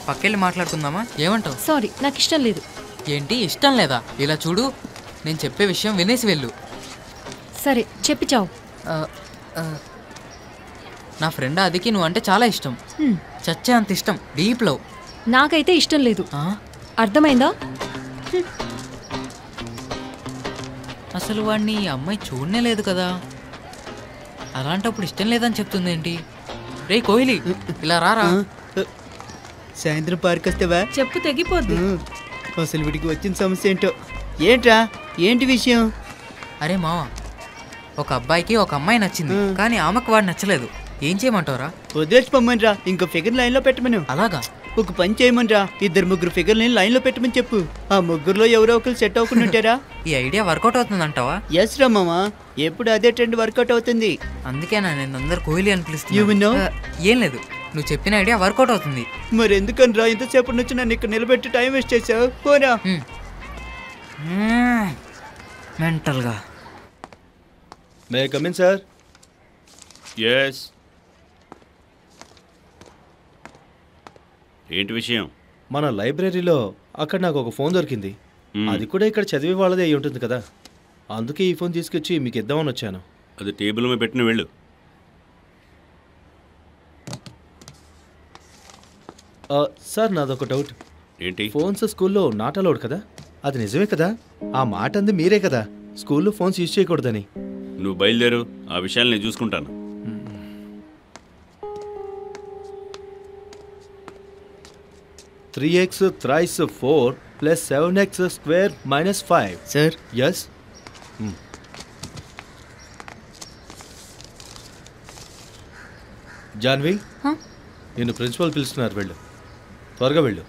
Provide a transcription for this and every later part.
పక్కెళ్ళి మాట్లాడుకుందామా? ఏమంటావు? సారీ, నాకు ఇష్టం లేదు. ఏంటి ఇష్టం లేదా? ఇలా చూడు, నేను చెప్పే విషయం వినేసి వెళ్ళు. సరే చెప్పి చావు. నా ఫ్రెండ్ అదికి నువ్వు అంటే చాలా ఇష్టం. చచ్చే అంత ఇష్టం, డీప్ లవ్. నాకైతే ఇష్టం లేదు. అర్థమైందా? అసలు వాడిని అమ్మాయి చూడనే లేదు కదా, అలాంటప్పుడు ఇష్టం లేదని చెప్తుంది ఏంటి? రే కోహ్లీ, ఇలా రారా. సాయంత్రం పార్క్ వస్తావా? చెప్పు తెగిపోద్ది. అసలు వీడికి వచ్చిన సమస్య ఏంటో. ఏంట్రా, ఏంటి విషయం? అరే మావా, ఒక అబ్బాయికి ఒక అమ్మాయి నచ్చింది, కానీ ఆమెకు వాడు నచ్చలేదు. ఏం చేయమంటారా? వదిలేసి పొమ్మనిరా, ఇంకో ఫిగర్ లైన్లో పెట్టమను. అలాగా? ఒక పని చేయమనిరా, 2-3 ఫిగర్ని లైన్లో పెట్టమని చెప్పు. ఆ ముగ్గురులో ఎవరో ఒకరు సెట్ అవ్వకుండా ఉంటారా? ఈ ఐడియా వర్కౌట్ అవుతుందంటావా? ఎస్ రా మామా, ఎప్పుడు అదే ట్రెండ్ వర్కౌట్ అవుతుంది. అందుకేనా నేను అందరు కోహ్లీ అని పిలుస్తున్నా. ఏం లేదు, నువ్వు చెప్పిన ఐడియా వర్కౌట్ అవుతుంది. మరి ఎందుకని రా ఇంతసేపు నుంచి నన్ను ఇక్కడ నిలబెట్టి టైం వేస్ట్ చేసావు? పోరా. మెంటల్గా. May come in sir? Yes. ఏంటి విషయం? మన లైబ్రరీలో అక్కడ నాకు ఒక ఫోన్ దొరికింది. అది కూడా ఇక్కడ చదివే వాళ్ళదే అయి ఉంటుంది కదా, అందుకే ఈ ఫోన్ తీసుకొచ్చి మీకు ఇద్దామని వచ్చాను. అది టేబుల్ మీద పెట్టిన వెళ్ళు. సార్ నాదొక డౌట్. ఏంటి? ఫోన్స్ స్కూల్లో నాట్ అలౌడ్ కదా, అది నిజమే కదా? ఆ మాట అంది మీరే కదా, స్కూల్లో ఫోన్స్ యూజ్ చేయకూడదని. నువ్వు బయలుదేరు, ఆ విషయాలు నేను చూసుకుంటాను. 3x thrice 4 plus 7x square minus 5. Sir. Yes. Janvi, నిన్ను ప్రిన్సిపల్ పిలుస్తున్నారు, వెళ్ళు, త్వరగా వెళ్ళు.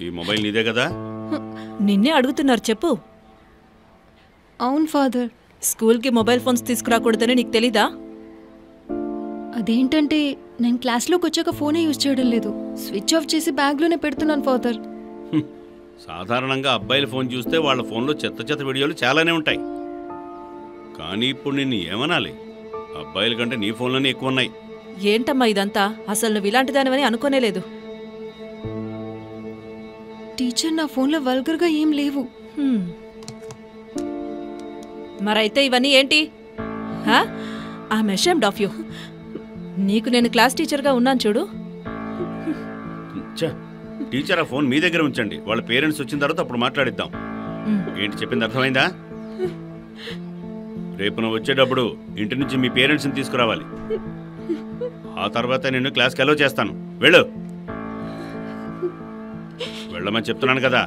ఈ మొబైల్ నీదే కదా? నిన్నే అడుగుతున్నారు, చెప్పు. అవును ఫాదర్. స్కూల్కి మొబైల్ ఫోన్స్ తీసుకురాకూడదని నీకు తెలీదా? అదేంటంటే నేను క్లాస్లోకి వచ్చాక ఫోనే యూజ్ చేయడం లేదు, స్విచ్ ఆఫ్ చేసి బ్యాగ్లోనే పెడుతున్నాను ఫాదర్. సాధారణంగా అబ్బాయిల ఫోన్ చూస్తే వాళ్ళ ఫోన్లో చెత్త చెత్త వీడియోలు చాలానే ఉంటాయి. కానీ ఇప్పుడు నిన్ను ఏమనాలి, అబ్బాయిల కంటే నీ ఫోన్లోనే ఎక్కువ ఉన్నాయి. ఏంటమ్మా ఇదంతా? అసలు నువ్వు ఇలాంటి దానివని అనుకోనేలేదు. టీచర్, నా ఫోన్లో వల్గర్గా ఏం లేవు. మరైతే ఇవన్నీ ఏంటి? I'm ashamed of you. నీకు నేను క్లాస్ టీచర్గా ఉన్నాను చూడు. టీచర్ ఆ ఫోన్ మీ దగ్గర ఉంచండి, వాళ్ళ పేరెంట్స్ వచ్చిన తర్వాత అప్పుడు మాట్లాడిద్దాం. ఏంటి చెప్పింది అర్థమైందా? రేపు నువ్వు వచ్చేటప్పుడు ఇంటి నుంచి మీ పేరెంట్స్ని తీసుకురావాలి. ఆ తర్వాత నేను క్లాస్కి అలో చేస్తాను. వెళ్ళు, వెళ్ళమని చెప్తున్నాను కదా.